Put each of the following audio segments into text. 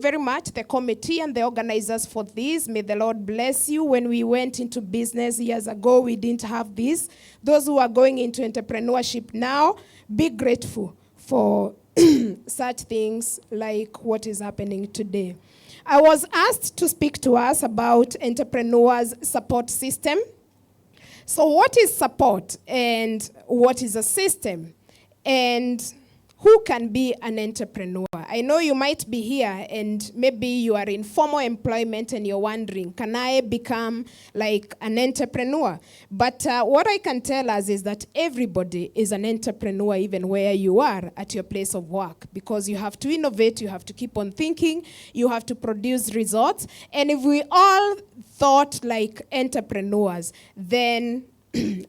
very much, the committee and the organizers, for this. May the Lord bless you. When we went into business years ago, we didn't have this. Those who are going into entrepreneurship now, be grateful for such things like what is happening today. I was asked to speak to us about entrepreneurs' support system. So what is support and what is a system? And who can be an entrepreneur? I know you might be here and maybe you are in formal employment and you're wondering, can I become like an entrepreneur? But what I can tell us is that everybody is an entrepreneur even where you are at your place of work, because you have to innovate, you have to keep on thinking, you have to produce results. And if we all thought like entrepreneurs, then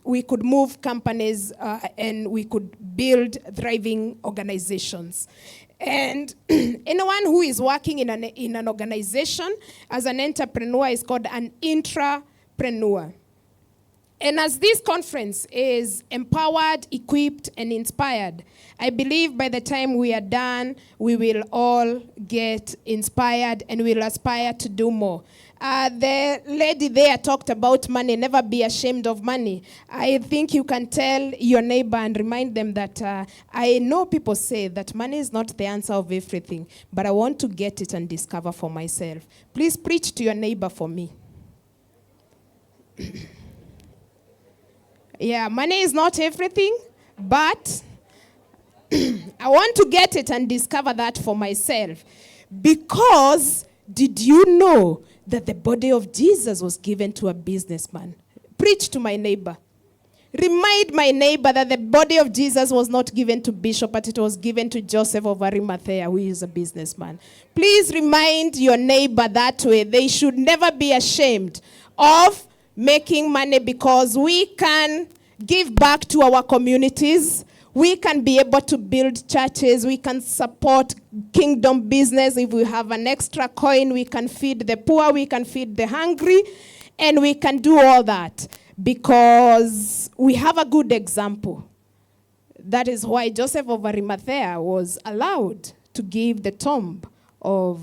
we could move companies and we could build thriving organizations. And anyone who is working in an organization as an entrepreneur is called an intrapreneur. And as this conference is empowered, equipped, and inspired, I believe by the time we are done, we will all get inspired and will aspire to do more. The lady there talked about money. Never be ashamed of money. I think you can tell your neighbor and remind them that I know people say that money is not the answer of everything, but I want to get it and discover for myself. Please preach to your neighbor for me. Yeah, money is not everything, but I want to get it and discover that for myself. Because did you know that the body of Jesus was given to a businessman? Preach to my neighbor. Remind my neighbor that the body of Jesus was not given to Bishop, but it was given to Joseph of Arimathea, who is a businessman. Please remind your neighbor that way. They should never be ashamed of making money, because we can give back to our communities. We can be able to build churches. We can support kingdom business. If we have an extra coin, we can feed the poor. We can feed the hungry. And we can do all that because we have a good example. That is why Joseph of Arimathea was allowed to give the tomb of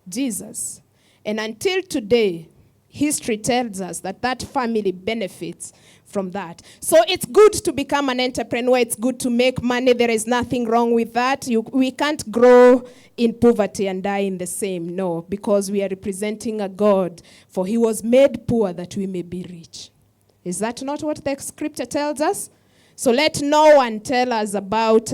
Jesus. And until today, history tells us that that family benefits from that. So it's good to become an entrepreneur. It's good to make money. There is nothing wrong with that. We can't grow in poverty and die in the same. No, because we are representing a God. For he was made poor that we may be rich. Is that not what the scripture tells us? So let no one tell us about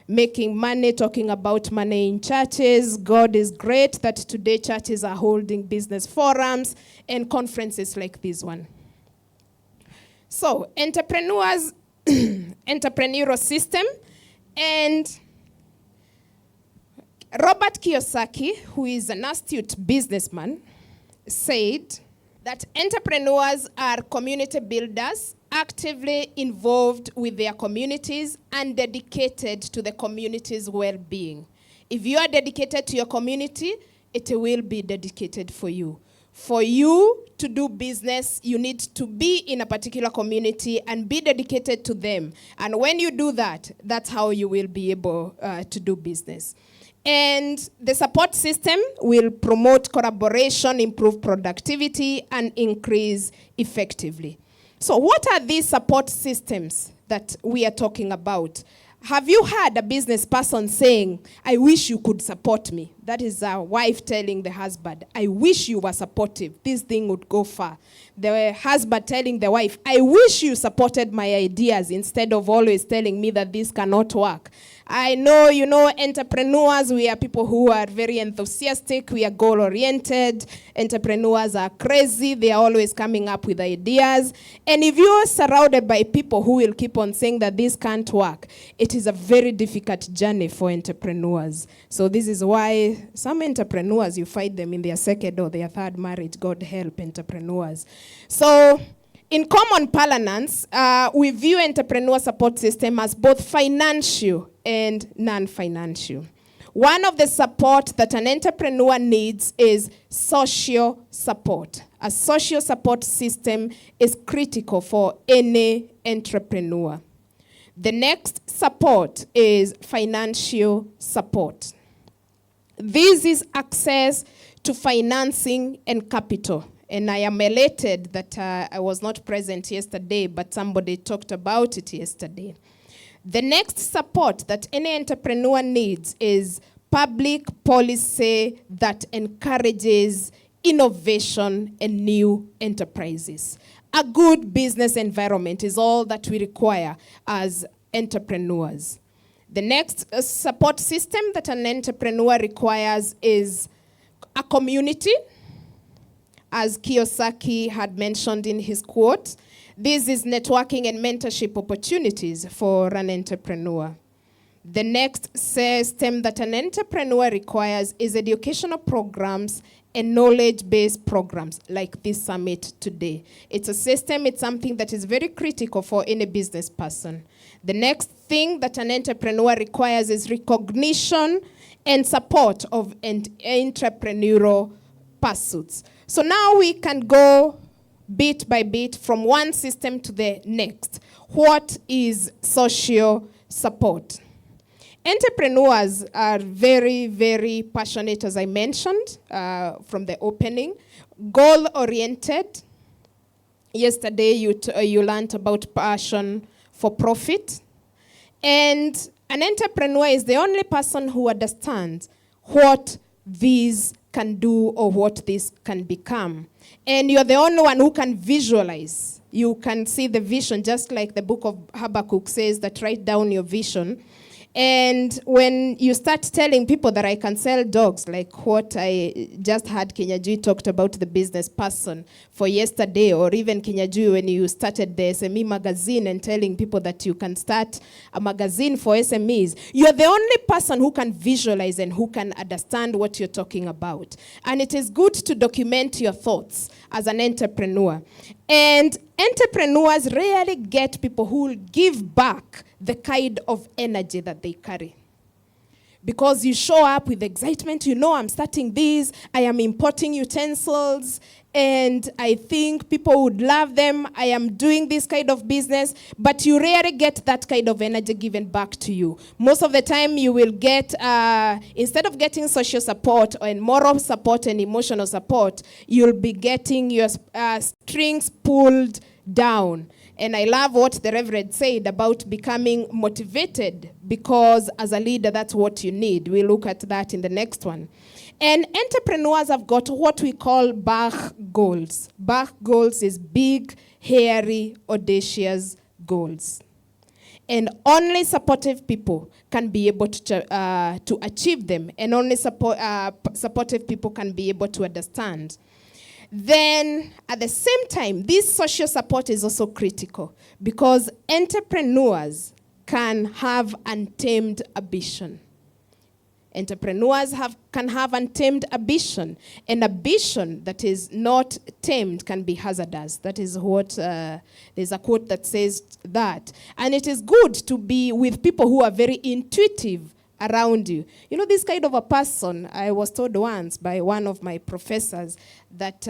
making money, talking about money in churches. God is great that today churches are holding business forums and conferences like this one. So entrepreneurs, entrepreneurial system, and Robert Kiyosaki, who is an astute businessman, said that entrepreneurs are community builders, actively involved with their communities and dedicated to the community's well-being. If you are dedicated to your community, it will be dedicated for you. For you to do business, you need to be in a particular community and be dedicated to them. And when you do that, that's how you will be able to do business. And the support system will promote collaboration, improve productivity, and increase effectively. So what are these support systems that we are talking about? Have you heard a business person saying, I wish you could support me? That is a wife telling the husband, I wish you were supportive. This thing would go far. The husband telling the wife, I wish you supported my ideas instead of always telling me that this cannot work. I know, entrepreneurs, we are people who are very enthusiastic. We are goal-oriented. Entrepreneurs are crazy. They are always coming up with ideas. And if you are surrounded by people who will keep on saying that this can't work, it is a very difficult journey for entrepreneurs. So this is why some entrepreneurs, you find them in their second or their third marriage. God help entrepreneurs. So in common parlance, we view entrepreneur support system as both financial and non-financial. One of the support that an entrepreneur needs is social support. A social support system is critical for any entrepreneur. The next support is financial support. This is access to financing and capital. And I am elated that I was not present yesterday, but somebody talked about it yesterday. The next support that any entrepreneur needs is public policy that encourages innovation and new enterprises. A good business environment is all that we require as entrepreneurs. The next support system that an entrepreneur requires is a community. As Kiyosaki had mentioned in his quote, this is networking and mentorship opportunities for an entrepreneur. The next system that an entrepreneur requires is educational programs and knowledge-based programs like this summit today. It's a system, it's something that is very critical for any business person. The next thing that an entrepreneur requires is recognition and support of entrepreneurial pursuits. So now we can go bit by bit from one system to the next. What is social support? Entrepreneurs are very, very passionate, as I mentioned from the opening, goal-oriented. Yesterday you learned about passion for profit. And an entrepreneur is the only person who understands what these can do or what this can become. And you're the only one who can visualize. You can see the vision, just like the book of Habakkuk says that write down your vision. And when you start telling people that I can sell dogs, like what I just had Kenyajui talked about the business person for yesterday, or even Kenyajui when you started the SME magazine and telling people that you can start a magazine for SMEs, you're the only person who can visualize and who can understand what you're talking about. And it is good to document your thoughts as an entrepreneur. And entrepreneurs rarely get people who will give back the kind of energy that they carry. Because you show up with excitement, you know, I'm starting this, I am importing utensils, and I think people would love them, I am doing this kind of business, but you rarely get that kind of energy given back to you. Most of the time you will get, instead of getting social support and moral support and emotional support, you'll be getting your strings pulled down. And I love what the Reverend said about becoming motivated, because as a leader, that's what you need. We'll look at that in the next one. And entrepreneurs have got what we call BARC goals. BARC goals is big, hairy, audacious goals. And only supportive people can be able to achieve them. And only supportive people can be able to understand. Then, at the same time, this social support is also critical because entrepreneurs can have untamed ambition. Entrepreneurs can have untamed ambition, and ambition that is not tamed can be hazardous. That is what, there's a quote that says that. And it is good to be with people who are very intuitive around you. You know, this kind of a person, I was told once by one of my professors, that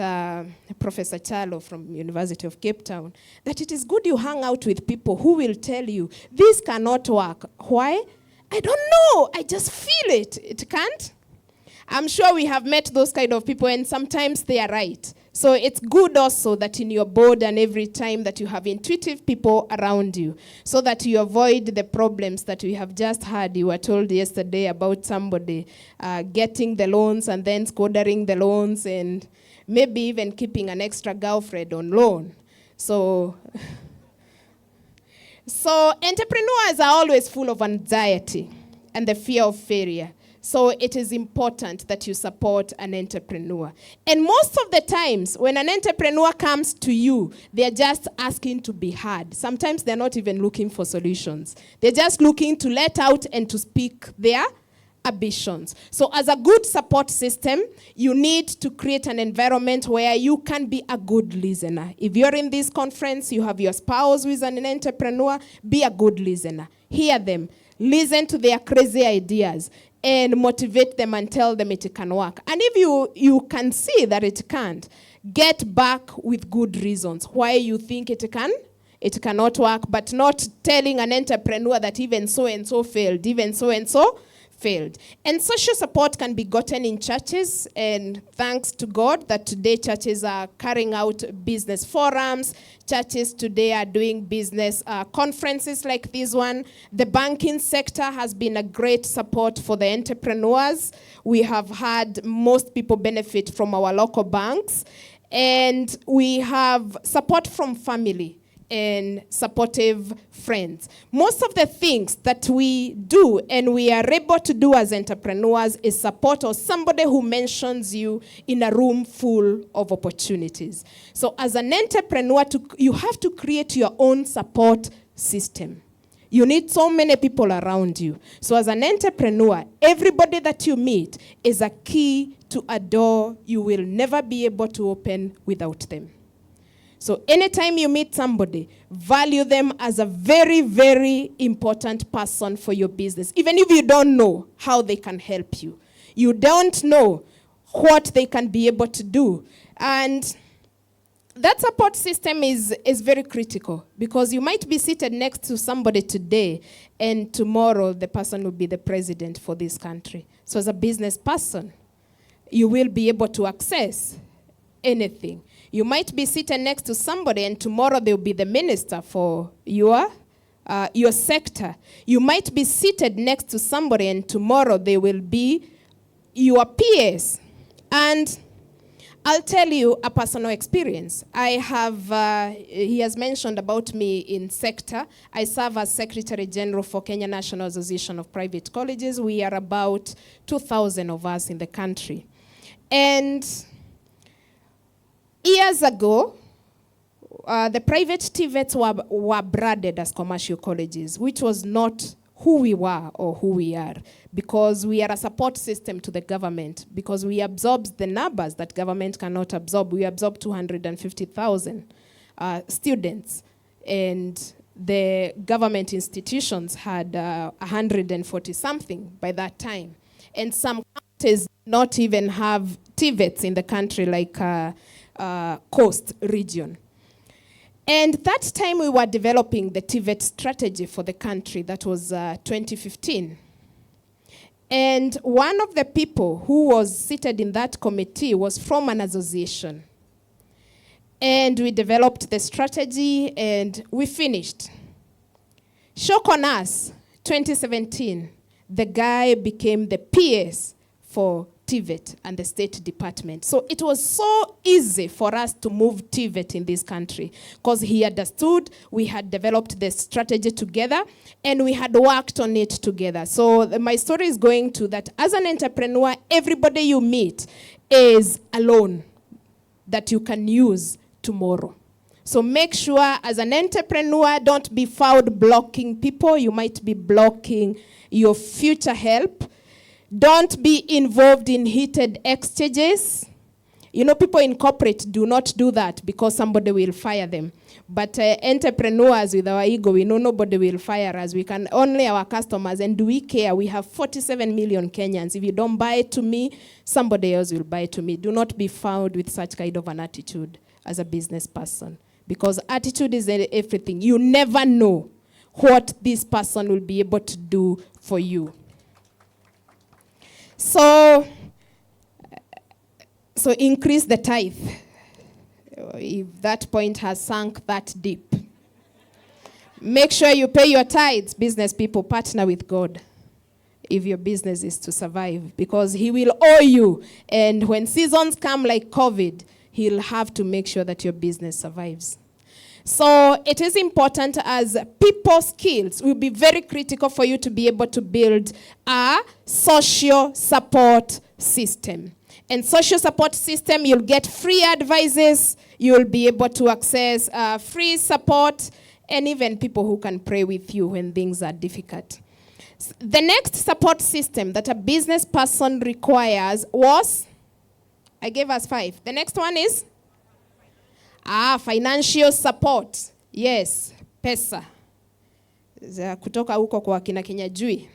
Professor Chalo from University of Cape Town, that it is good you hang out with people who will tell you, this cannot work. Why? I don't know. I just feel it. It can't. I'm sure we have met those kind of people, and sometimes they are right. So it's good also that in your board and every time that you have intuitive people around you, so that you avoid the problems that we have just had. You were told yesterday about somebody getting the loans and then squandering the loans and maybe even keeping an extra girlfriend on loan. So entrepreneurs are always full of anxiety and the fear of failure. So it is important that you support an entrepreneur. And most of the times, when an entrepreneur comes to you, they're just asking to be heard. Sometimes they're not even looking for solutions. They're just looking to let out and to speak their ambitions. So as a good support system, you need to create an environment where you can be a good listener. If you're in this conference, you have your spouse who is an entrepreneur, be a good listener. Hear them. Listen to their crazy ideas and motivate them and tell them it can work. And if you can see that it can't, get back with good reasons why you think it cannot work, but not telling an entrepreneur that even so-and-so failed, even so-and-so failed. And social support can be gotten in churches, and thanks to God that today churches are carrying out business forums. Churches today are doing business conferences like this one. The banking sector has been a great support for the entrepreneurs. We have had most people benefit from our local banks, and we have support from family and supportive friends. Most of the things that we do and we are able to do as entrepreneurs is support or somebody who mentions you in a room full of opportunities. So as an entrepreneur, you have to create your own support system. You need so many people around you. So as an entrepreneur, everybody that you meet is a key to a door you will never be able to open without them. So anytime you meet somebody, value them as a very, very important person for your business. Even if you don't know how they can help you. You don't know what they can be able to do. And that support system is very critical, because you might be seated next to somebody today and tomorrow the person will be the president for this country. So as a business person, you will be able to access anything. You might be seated next to somebody and tomorrow they'll be the minister for your sector. You might be seated next to somebody and tomorrow they will be your peers. And I'll tell you a personal experience. I have, he has mentioned about me in sector. I serve as Secretary General for Kenya National Association of Private Colleges. We are about 2,000 of us in the country. And years ago, the private TVETs were branded as commercial colleges, which was not who we were or who we are, because we are a support system to the government, because we absorb the numbers that government cannot absorb. We absorb 250,000 students, and the government institutions had 140-something by that time. And some counties not even have TVETs in the country, like Coast region. And that time we were developing the TVET strategy for the country. That was 2015. And one of the people who was seated in that committee was from an association. And we developed the strategy and we finished. Shock on us, 2017, the guy became the PS for TVET and the State Department. So it was so easy for us to move TVET in this country, because he understood, we had developed the strategy together, and we had worked on it together. So my story is going to that as an entrepreneur, everybody you meet is a loan that you can use tomorrow. So make sure as an entrepreneur, don't be found blocking people. You might be blocking your future help. Don't be involved in heated exchanges. You know, people in corporate do not do that because somebody will fire them. But entrepreneurs with our ego, we know nobody will fire us. We can only our customers. And do we care? We have 47 million Kenyans. If you don't buy it to me, somebody else will buy it to me. Do not be found with such kind of an attitude as a business person. Because attitude is everything. You never know what this person will be able to do for you. So increase the tithe, if that point has sunk that deep. Make sure you pay your tithes. Business people, partner with God if your business is to survive, because he will owe you. And when seasons come like COVID, he'll have to make sure that your business survives. So it is important, as people skills will be very critical for you to be able to build a social support system. And social support system, you'll get free advices, you'll be able to access free support, and even people who can pray with you when things are difficult. The next support system that a business person requires was, I gave us 5. The next one is? Financial support. Yes, pesa. Za kutoka huko kwa kina Kinyajui.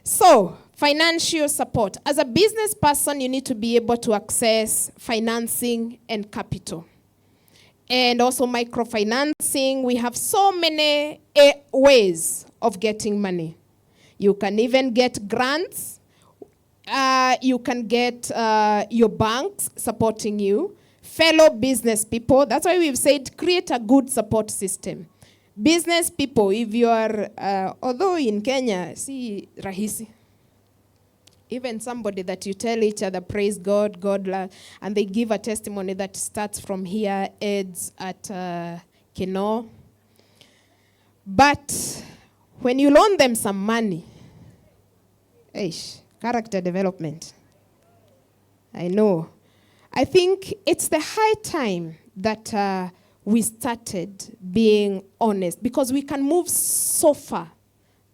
So, financial support. As a business person, you need to be able to access financing and capital. And also microfinancing. We have so many ways of getting money. You can even get grants. You can get your banks supporting you, fellow business people. That's why we've said create a good support system. Business people, if you are, although in Kenya, see, rahisi. Even somebody that you tell each other, praise God, God love, and they give a testimony that starts from here, ends at Keno. But when you loan them some money, character development. I know. I think it's the high time that we started being honest, because we can move so far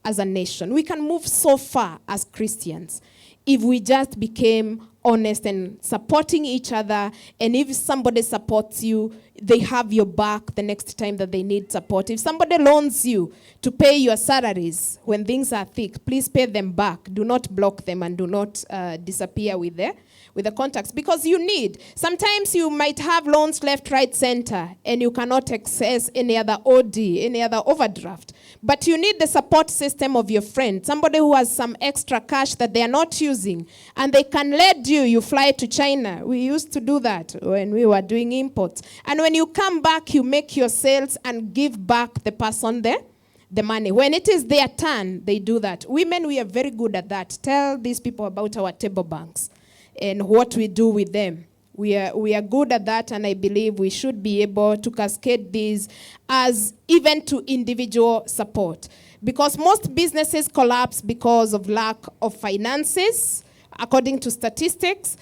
as a nation. We can move so far as Christians if we just became honest and supporting each other. And if somebody supports you, they have your back the next time that they need support. If somebody loans you to pay your salaries when things are thick, please pay them back. Do not block them and do not disappear with the contacts, because you need. Sometimes you might have loans left, right, center, and you cannot access any other OD, any other overdraft. But you need the support system of your friend, somebody who has some extra cash that they are not using, and they can lend you. You fly to China. We used to do that when we were doing imports. And when you come back, you make your sales and give back the person the money. When it is their turn, they do that. Women, we are very good at that. Tell these people about our table banks and what we do with them. We are good at that, and I believe we should be able to cascade these as even to individual support. Because most businesses collapse because of lack of finances, according to statistics.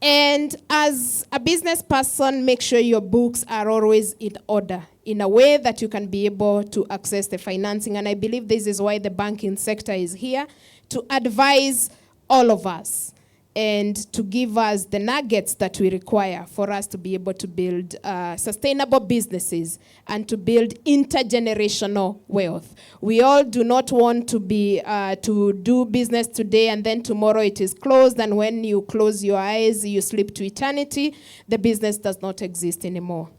And as a business person, make sure your books are always in order, in a way that you can be able to access the financing. And I believe this is why the banking sector is here, to advise all of us and to give us the nuggets that we require for us to be able to build sustainable businesses and to build intergenerational wealth. We all do not want to be to do business today and then tomorrow it is closed, and when you close your eyes, you sleep to eternity. The business does not exist anymore.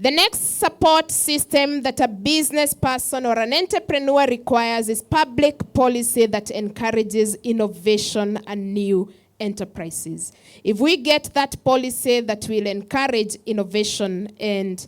The next support system that a business person or an entrepreneur requires is public policy that encourages innovation and new enterprises. If we get that policy that will encourage innovation and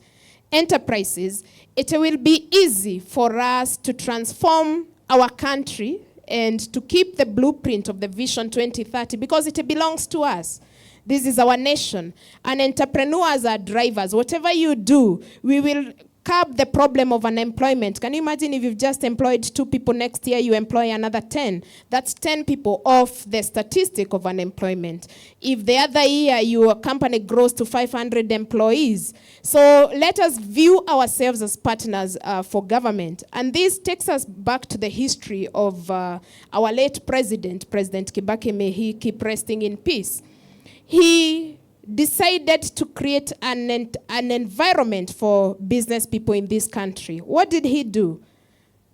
enterprises, it will be easy for us to transform our country and to keep the blueprint of the Vision 2030, because it belongs to us. This is our nation. And entrepreneurs are drivers. Whatever you do, we will curb the problem of unemployment. Can you imagine if you've just employed 2 people, next year you employ another 10? That's 10 people off the statistic of unemployment. If the other year your company grows to 500 employees. So let us view ourselves as partners for government. And this takes us back to the history of our late president, President Kibaki, may he keep resting in peace. He decided to create an environment for business people in this country. What did he do?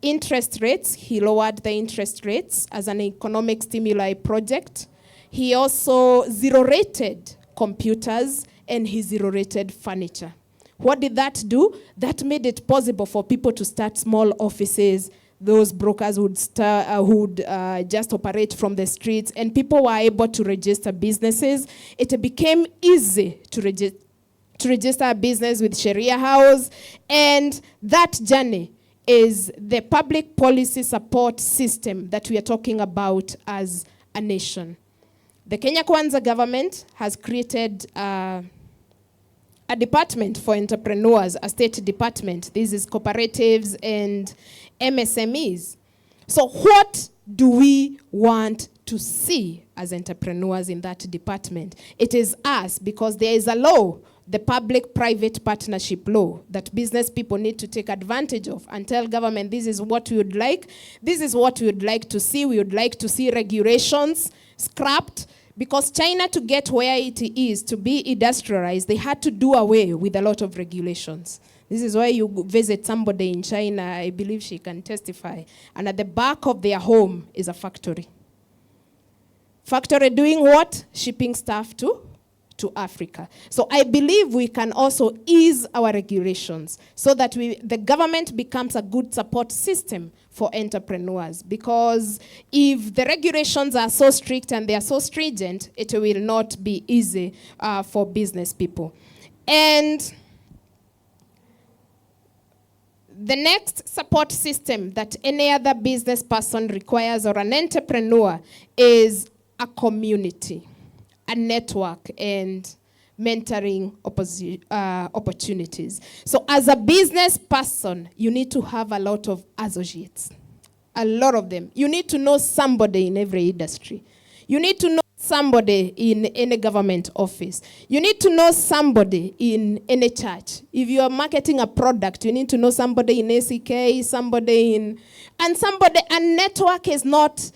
Interest rates, he lowered the interest rates as an economic stimuli project. He also zero-rated computers and he zero-rated furniture. What did that do? That made it possible for people to start small offices. Those brokers would just operate from the streets, and people were able to register businesses. It became easy to register a business with Sharia House, and that journey is the public policy support system that we are talking about as a nation. The Kenya Kwanza government has created a department for entrepreneurs, a state department. This is cooperatives and MSMEs. So what do we want to see as entrepreneurs in that department? It is us, because there is a law, the public-private partnership law, that business people need to take advantage of and tell government, this is what we would like. This is what we would like to see. We would like to see regulations scrapped. Because China, to get where it is, to be industrialized, they had to do away with a lot of regulations. This is why you visit somebody in China, I believe she can testify, and at the back of their home is a factory. Factory doing what? Shipping stuff to to Africa. So I believe we can also ease our regulations so that the government becomes a good support system for entrepreneurs. Because if the regulations are so strict and they are so stringent, it will not be easy for business people. And the next support system that any other business person requires or an entrepreneur is a community, a network, and mentoring opportunities. So as a business person, you need to have a lot of associates, a lot of them. You need to know somebody in every industry. You need to know somebody in any government office. You need to know somebody in any church. If you are marketing a product, you need to know somebody in ACK, somebody in, and network is not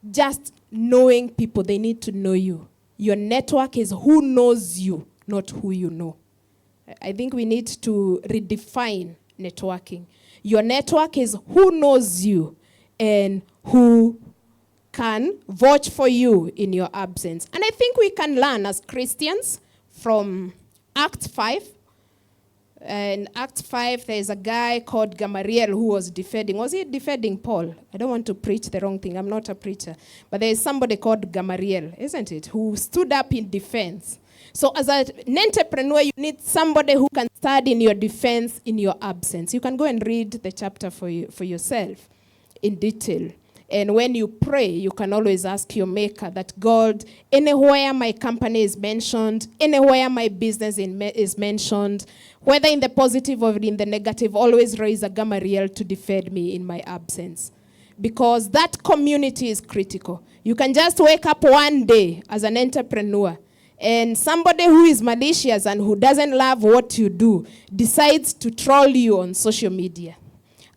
just knowing people, they need to know you. Your network is who knows you, not who you know. I think we need to redefine networking. Your network is who knows you and who can vouch for you in your absence. And I think we can learn as Christians from Acts 5. In Acts 5, there's a guy called Gamaliel who was defending. Was he defending Paul? I don't want to preach the wrong thing. I'm not a preacher. But there's somebody called Gamaliel, isn't it, who stood up in defense. So as an entrepreneur, you need somebody who can stand in your defense in your absence. You can go and read the chapter for yourself in detail. And when you pray, you can always ask your maker that, God, anywhere my company is mentioned, anywhere my business is mentioned, whether in the positive or in the negative, always raise a Gamaliel to defend me in my absence. Because that community is critical. You can just wake up one day as an entrepreneur and somebody who is malicious and who doesn't love what you do decides to troll you on social media.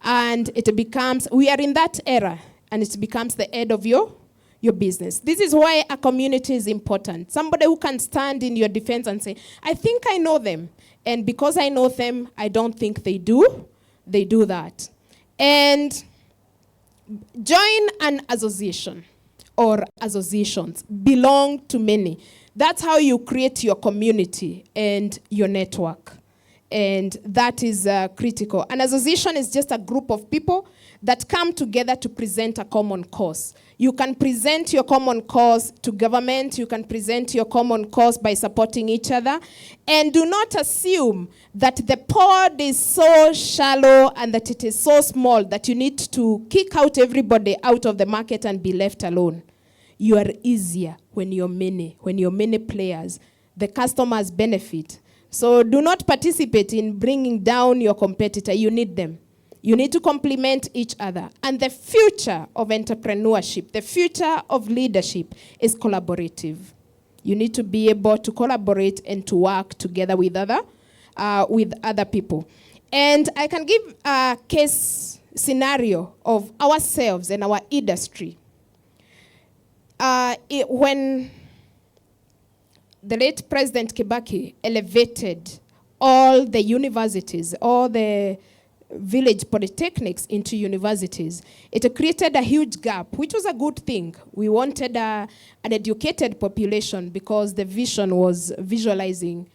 And it becomes, we are in that era, and it becomes the head of your business. This is why a community is important. Somebody who can stand in your defense and say, I think I know them. And because I know them, I don't think they do. They do that. And join an association or associations. Belong to many. That's how you create your community and your network. And that is critical. An association is just a group of people that come together to present a common cause. You can present your common cause to government. You can present your common cause by supporting each other. And do not assume that the pod is so shallow and that it is so small that you need to kick out everybody out of the market and be left alone. You are easier when you're many players. The customers benefit. So do not participate in bringing down your competitor. You need them. You need to complement each other. And the future of entrepreneurship, the future of leadership is collaborative. You need to be able to collaborate and to work together with other people. And I can give a case scenario of ourselves and our industry. When the late President Kibaki elevated all the universities, all the village polytechnics into universities, it created a huge gap, which was a good thing. We wanted an educated population because the vision was visualizing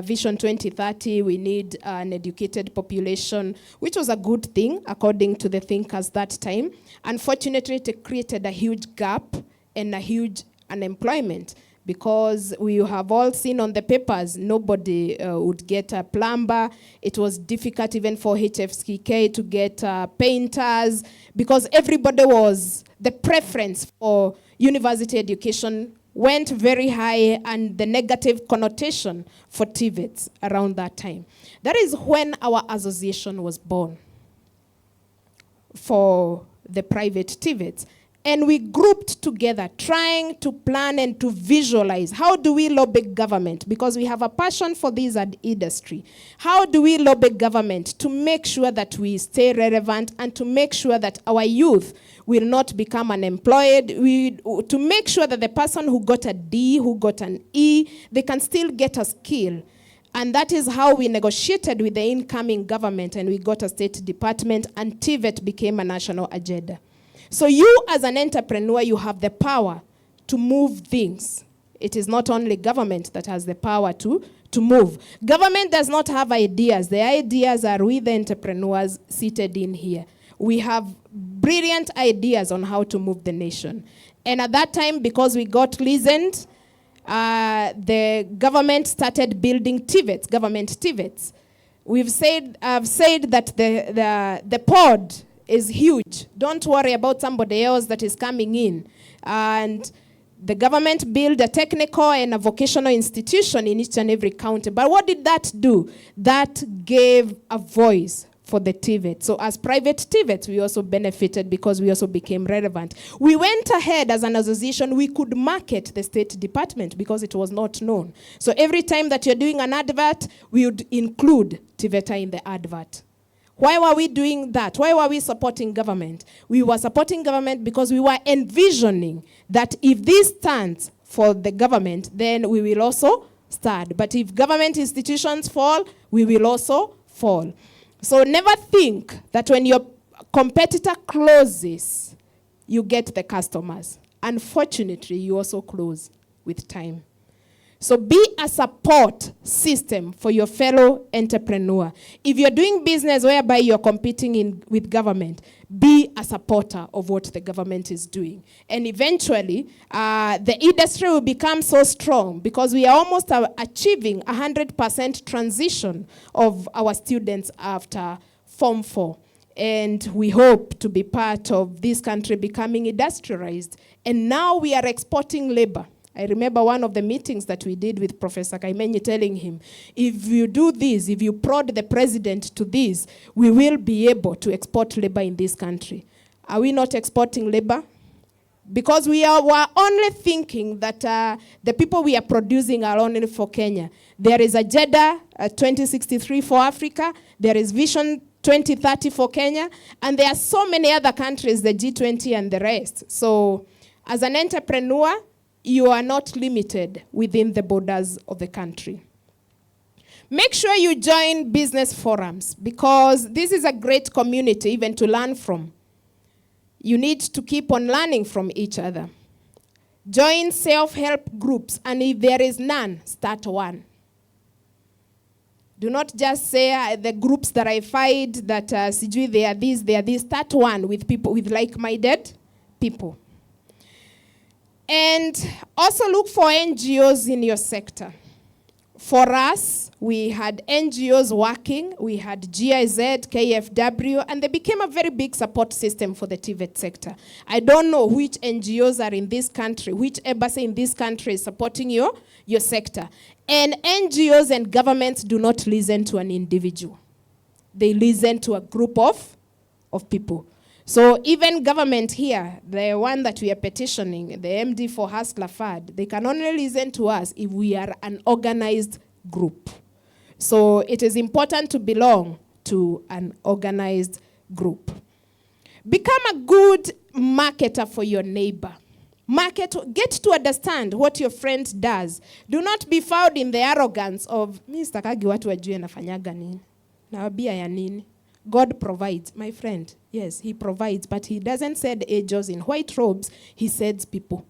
Vision 2030. We need an educated population, which was a good thing according to the thinkers that time. Unfortunately, it created a huge gap and a huge unemployment, because we have all seen on the papers, nobody would get a plumber. It was difficult even for HFCK to get painters, because everybody the preference for university education went very high, and the negative connotation for TVETs around that time. That is when our association was born for the private TVETs. And we grouped together, trying to plan and to visualize, how do we lobby government? Because we have a passion for this industry. How do we lobby government to make sure that we stay relevant and to make sure that our youth will not become unemployed, to make sure that the person who got a D, who got an E, they can still get a skill. And that is how we negotiated with the incoming government, and we got a state department, and TVET became a national agenda. So you as an entrepreneur, you have the power to move things. It is not only government that has the power to move. Government does not have ideas. The ideas are with the entrepreneurs seated in here. We have brilliant ideas on how to move the nation. And at that time, because we got listened, the government started building TVETs, government TVETs. I've said that the pod is huge. Don't worry about somebody else that is coming in. And the government built a technical and a vocational institution in each and every county. But what did that do? That gave a voice for the TVET. So as private TVETs, we also benefited because we also became relevant. We went ahead as an association, we could market the State Department because it was not known. So every time that you're doing an advert, we would include TVETA in the advert. Why were we doing that? Why were we supporting government? We were supporting government because we were envisioning that if this stands for the government, then we will also stand. But if government institutions fall, we will also fall. So never think that when your competitor closes, you get the customers. Unfortunately, you also close with time. So be a support system for your fellow entrepreneur. If you're doing business whereby you're competing with government, be a supporter of what the government is doing. And eventually, the industry will become so strong because we are almost achieving 100% transition of our students after Form 4. And we hope to be part of this country becoming industrialized. And now we are exporting labor. I remember one of the meetings that we did with Professor Kaimenyi telling him, if you do this, if you prod the president to this, we will be able to export labor in this country. Are we not exporting labor? Because we were only thinking that the people we are producing are only for Kenya. There is Agenda 2063 for Africa. There is Vision 2030 for Kenya. And there are so many other countries, the G20 and the rest. So as an entrepreneur, you are not limited within the borders of the country. Make sure you join business forums because this is a great community even to learn from. You need to keep on learning from each other. Join self-help groups, and if there is none, start one. Do not just say the groups that I find that they are this. Start one with people, with like-minded people. And also look for NGOs in your sector. For us, we had NGOs working. We had GIZ, KFW, and they became a very big support system for the TVET sector. I don't know which NGOs are in this country, which embassy in this country is supporting your sector. And NGOs and governments do not listen to an individual. They listen to a group of people. So even government here, the one that we are petitioning, the MD for Hustler FAD, they can only listen to us if we are an organized group. So it is important to belong to an organized group. Become a good marketer for your neighbor. Get to understand what your friend does. Do not be found in the arrogance of, Mr. Kagi watu wajue nafanyaga nini. Nawabia ya nini. God provides, my friend. Yes, he provides, but he doesn't send angels in white robes. He sends people.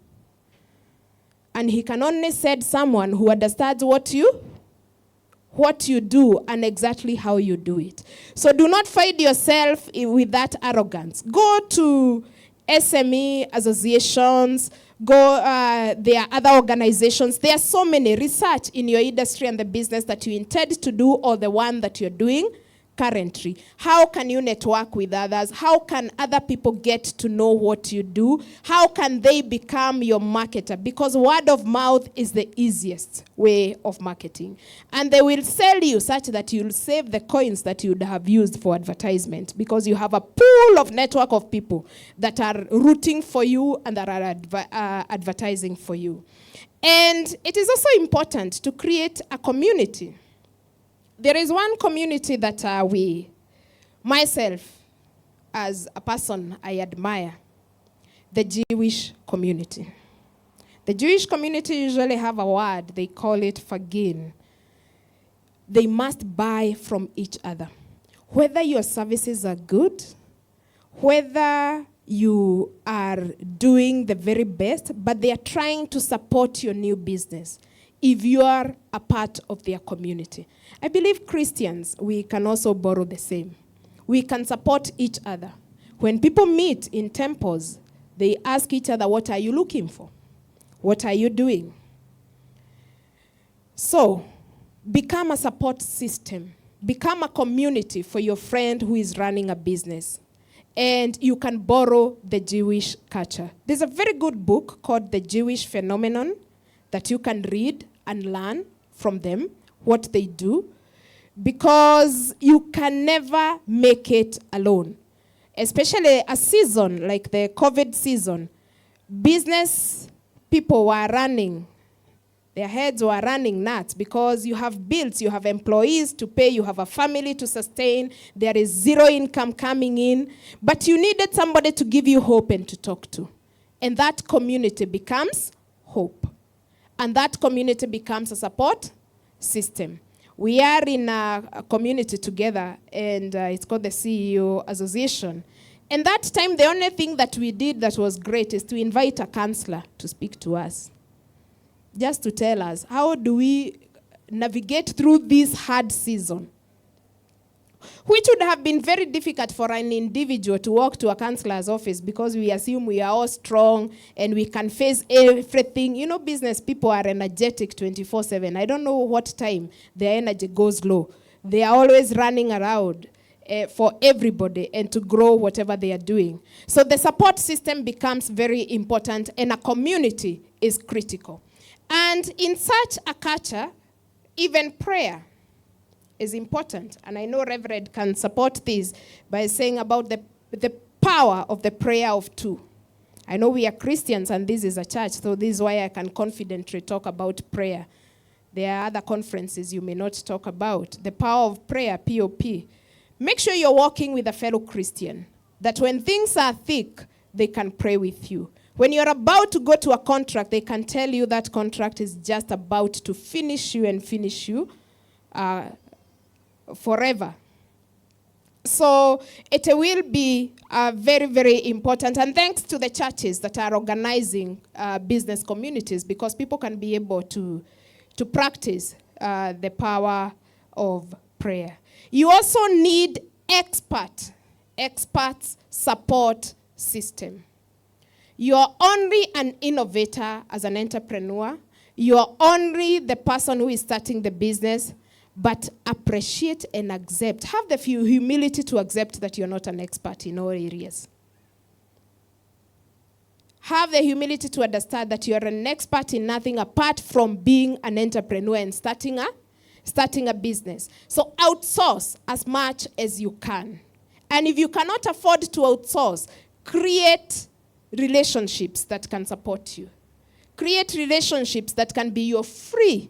And he can only send someone who understands what you do and exactly how you do it. So do not find yourself with that arrogance. Go to SME associations. There are other organizations. There are so many. Research in your industry and the business that you intend to do or the one that you're doing currently. How can you network with others? How can other people get to know what you do? How can they become your marketer? Because word of mouth is the easiest way of marketing. And they will sell you such that you'll save the coins that you'd have used for advertisement because you have a pool of network of people that are rooting for you and that are advertising for you. And it is also important to create a community. There is one community that myself, as a person, I admire, the Jewish community. The Jewish community usually have a word, they call it fagin. They must buy from each other. Whether your services are good, whether you are doing the very best, but they are trying to support your new business if you are a part of their community. I believe Christians, we can also borrow the same. We can support each other. When people meet in temples, they ask each other, what are you looking for? What are you doing? So, become a support system. Become a community for your friend who is running a business. And you can borrow the Jewish culture. There's a very good book called The Jewish Phenomenon that you can read and learn from them, what they do, because you can never make it alone. Especially a season like the COVID season, business people were running, their heads were running nuts because you have bills, you have employees to pay, you have a family to sustain, there is zero income coming in, but you needed somebody to give you hope and to talk to. And that community becomes hope. And that community becomes a support system. We are in a community together, and it's called the CEO Association. And that time, the only thing that we did that was great is to invite a counselor to speak to us, just to tell us, how do we navigate through this hard season? Which would have been very difficult for an individual to walk to a counselor's office because we assume we are all strong and we can face everything. You know, business people are energetic 24/7. I don't know what time their energy goes low. They are always running around for everybody and to grow whatever they are doing. So the support system becomes very important, and a community is critical. And in such a culture, even prayer is important. And I know Reverend can support this by saying about the power of the prayer of two. I know we are Christians and this is a church, so this is why I can confidently talk about prayer. There are other conferences you may not talk about. The power of prayer, POP. Make sure you're walking with a fellow Christian, that when things are thick, they can pray with you. When you're about to go to a contract, they can tell you that contract is just about to finish you and finish you forever. So it will be very, very important. And thanks to the churches that are organizing business communities, because people can be able to practice the power of prayer. You also need experts support system. You're only an innovator as an entrepreneur. You're only the person who is starting the business, but appreciate and accept. Have the humility to accept that you're not an expert in all areas. Have the humility to understand that you're an expert in nothing apart from being an entrepreneur and starting a business. So outsource as much as you can. And if you cannot afford to outsource, create relationships that can support you. Create relationships that can be your free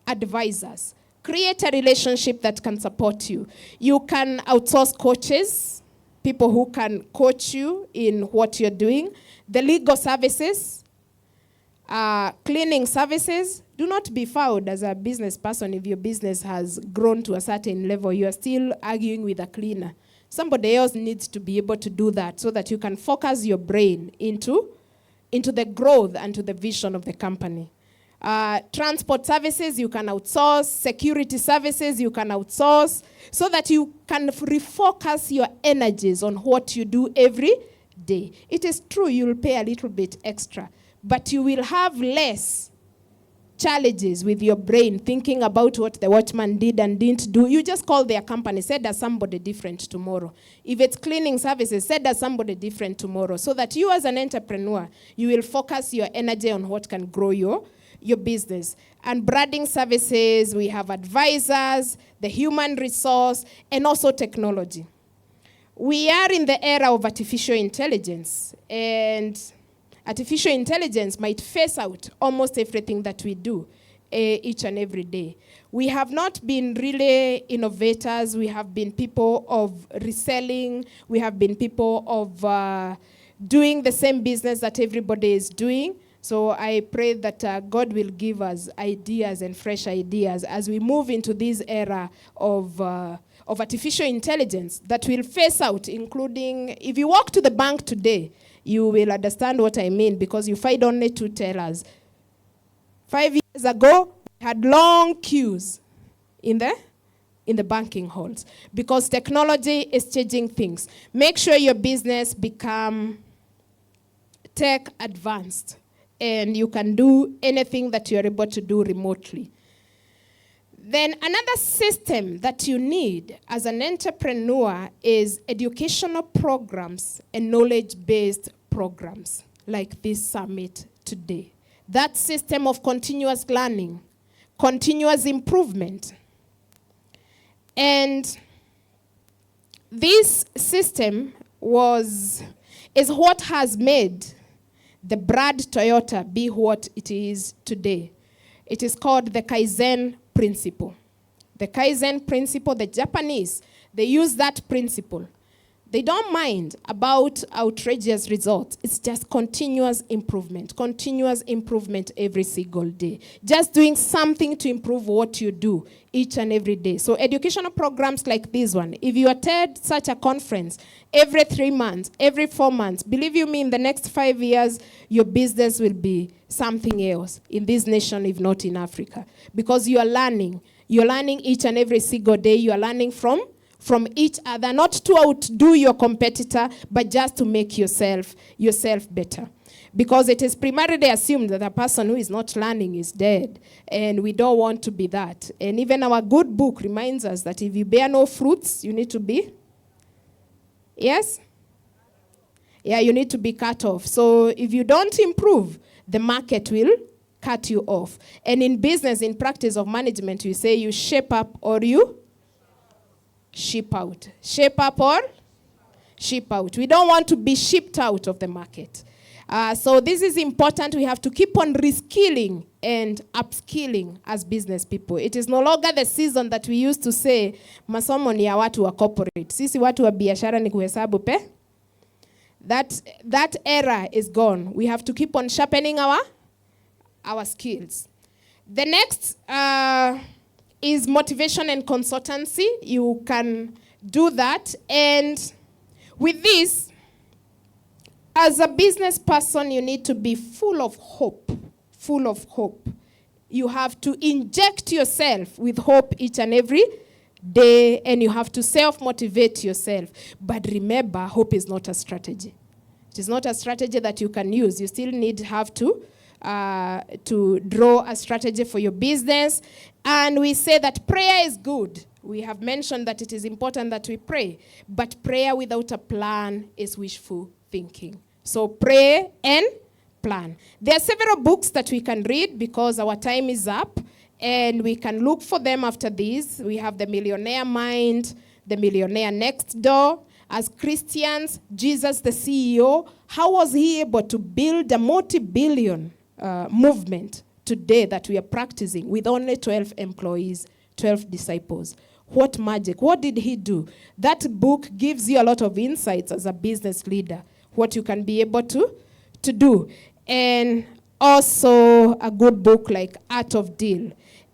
advisors. Create a relationship that can support you. You can outsource coaches, people who can coach you in what you're doing. The legal services, cleaning services. Do not be fouled as a business person if your business has grown to a certain level. You are still arguing with a cleaner. Somebody else needs to be able to do that so that you can focus your brain into the growth and to the vision of the company. Transport services, you can outsource. Security services, you can outsource so that you can refocus your energies on what you do every day. It is true you will pay a little bit extra, but you will have less challenges with your brain thinking about what the watchman did and didn't do. You just call their company, say there's somebody different tomorrow. If it's cleaning services, say there's somebody different tomorrow, so that you as an entrepreneur, you will focus your energy on what can grow your business. And branding services, we have advisors, the human resource, and also technology. We are in the era of artificial intelligence, and artificial intelligence might phase out almost everything that we do each and every day. We have not been really innovators. We have been people of reselling. We have been people of doing the same business that everybody is doing. So I pray that God will give us ideas and fresh ideas as we move into this era of artificial intelligence that will phase out, including, if you walk to the bank today, you will understand what I mean, because you find only 2 tellers. 5 years ago, we had long queues in the banking halls, because technology is changing things. Make sure your business become tech advanced, and you can do anything that you're able to do remotely. Then another system that you need as an entrepreneur is educational programs and knowledge-based programs like this summit today. That system of continuous learning, continuous improvement. And this system is what has made the brand Toyota be what it is today. It is called the Kaizen principle. The Kaizen principle, the Japanese, they use that principle. They don't mind about outrageous results. It's just continuous improvement every single day. Just doing something to improve what you do each and every day. So educational programs like this one, if you attend such a conference every 3 months, every 4 months, believe you me, in the next 5 years, your business will be something else in this nation, if not in Africa. Because you are learning. You're learning each and every single day. You are learning from each other, not to outdo your competitor, but just to make yourself better. Because it is primarily assumed that a person who is not learning is dead, and we don't want to be that. And even our good book reminds us that if you bear no fruits, you need to be, yes? Yeah, you need to be cut off. So if you don't improve, the market will cut you off. And in business, in practice of management, you say you shape up or you ship out. Shape up or ship out. We don't want to be shipped out of the market. So this is important. We have to keep on reskilling and upskilling as business people. It is no longer the season that we used to say, masomo ni ya watu wa corporate. Sisi watu wa biashara ni kuhesabu pe. That era is gone. We have to keep on sharpening our skills. The next is motivation and consultancy. You can do that. And with this, as a business person, you need to be full of hope. Full of hope. You have to inject yourself with hope each and every day, and you have to self-motivate yourself. But remember, hope is not a strategy. It is not a strategy that you can use. You still have to draw a strategy for your business. And we say that prayer is good. We have mentioned that it is important that we pray. But prayer without a plan is wishful thinking. So pray and plan. There are several books that we can read because our time is up. And we can look for them after this. We have The Millionaire Mind, The Millionaire Next Door. As Christians, Jesus the CEO, how was he able to build a multi-billion movement today that we are practicing with only 12 employees, 12 disciples? What magic? What did he do? That book gives you a lot of insights as a business leader, what you can be able to do. And also a good book like Art of Deal.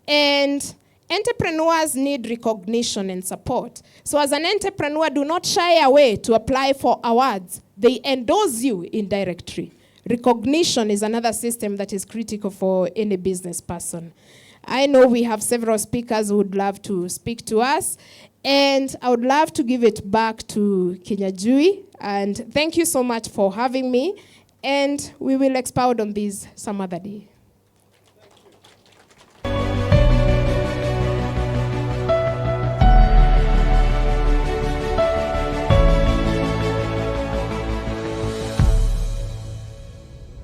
And entrepreneurs need recognition and support. So as an entrepreneur, do not shy away to apply for awards. They endorse you indirectly. Recognition is another system that is critical for any business person. I know we have several speakers who would love to speak to us, and I would love to give it back to Kinyajui. And thank you so much for having me, and we will expound on this some other day.